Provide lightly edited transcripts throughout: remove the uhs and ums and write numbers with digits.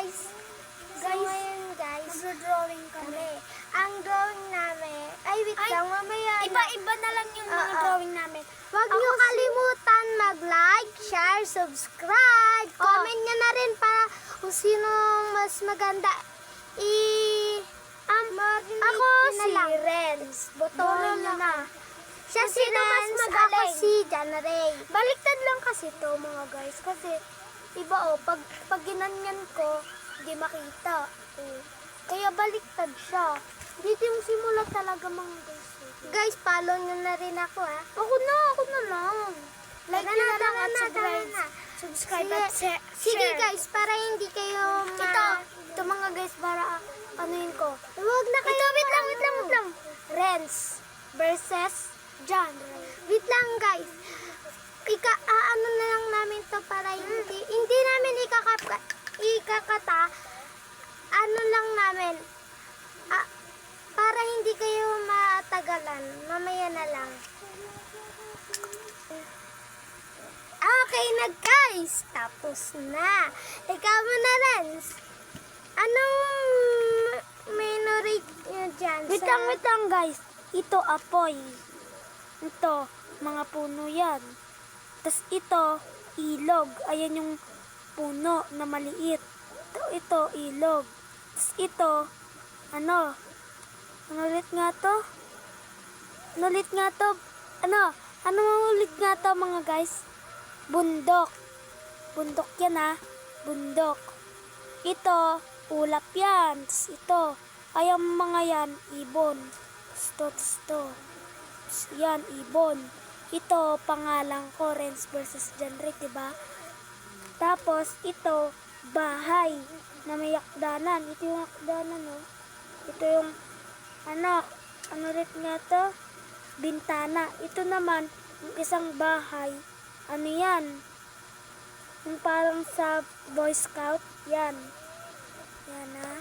guys. Ngayon guys, Magdodrawing kami. ang drawing namin, wait lang, mamaya na. Iba-iba na lang yung mga drawing namin. Huwag niyo kalimutan mag-like, share, subscribe. Comment nyo na rin para kung sino mas maganda. Ako si Renz. Botohan nyo na. Siya si Renz, ako si Jan Ray. Baliktad lang kasi to mga guys. Kasi iba pag ginanyan ko, hindi makita. Kaya baliktad siya. Dito yung simula talaga mga guys. Guys, follow nyo na rin ako ha. Ako na lang. Like nyo na lang at subscribe at share. Sige guys, para hindi kayo Ito mga guys, para anuin ko. Huwag na kayo. Wait lang. Renz versus John Ray. Wait lang guys. Ano na lang namin to para hindi namin ikakata. Ano lang namin. Para hindi kayo matagalan. Mamaya na lang. Okay na guys. Tapos na. Ikaw mo na Renz. Anong minorate nyo dyan? Wait lang guys. Ito apoy. Ito, mga puno yan. Tapos ito, ilog. Ayan yung puno na maliit. Ito ilog. Tapos ito, ano ulit nga to? Ano ulit nga to mga guys? Bundok. Bundok yan ha. Bundok. Ito, ulap yan. Tapos ito, ay ang mga yan, ibon. Tapos yan, ibon. Ito, pangalan ko, Renz versus John Ray, diba? Tapos, ito, bahay na may akdanan. Ito yung akdanan, no? Ito yung, ano ulit nga to? Bintana. Ito naman, yung isang bahay. Ano yan? Yung parang sa Boy Scout. Yan. Yan, ha?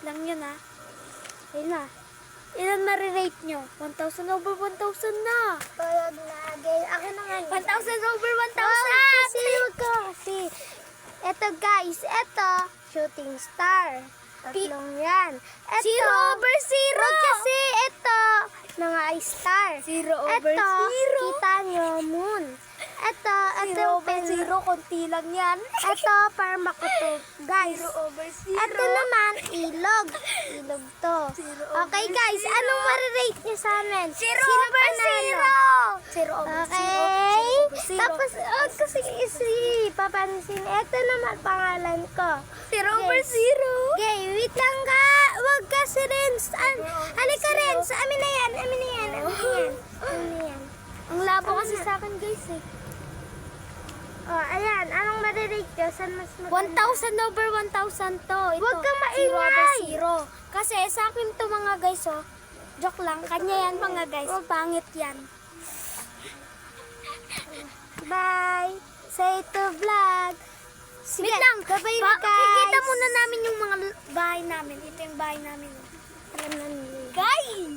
Lang yun, ha? Ayun na. Ilan marirate nyo? 1,000 over 1,000 na. Payag na. Akin na nga. 1,000 over 1,000. Kasi wag ka kasi. Eto guys, eto, shooting star. Tatlong yan. Eto, 0 over 0. wag kasi eto, mga star. 0 over Eto, 0. kita nyo, moon. Eto, 0 over 0. Konti lang yan. Eto, permakutob. Guys, 0 over 0. eto naman, ilog. Ilog to. 0 Okay guys, anong marirate nyo sa amin? 0 over 0. 0 over 0. Okay. Tapos, kasi papansin. Ito naman pangalan ko. 0 over 0. Okay, wait lang ka. Wag ka si Renz. Halika Renz. Amin na yan. Ang labo kasi sa akin guys eh. Oh, ayan. Anong marirate nyo? Saan mas maganda? 1,000 over 1,000 to. Ito, Huwag kang 0 over maingay. 0. Kasi sa akin to mga guys oh. Joke lang. Kanya yan mga guys. Pangit yan. Bye. Say to vlog. Sige, Wait lang. bye-bye na guys. Kikita muna namin yung mga bahay namin. Ito yung bahay namin. Alam na nila. Guys!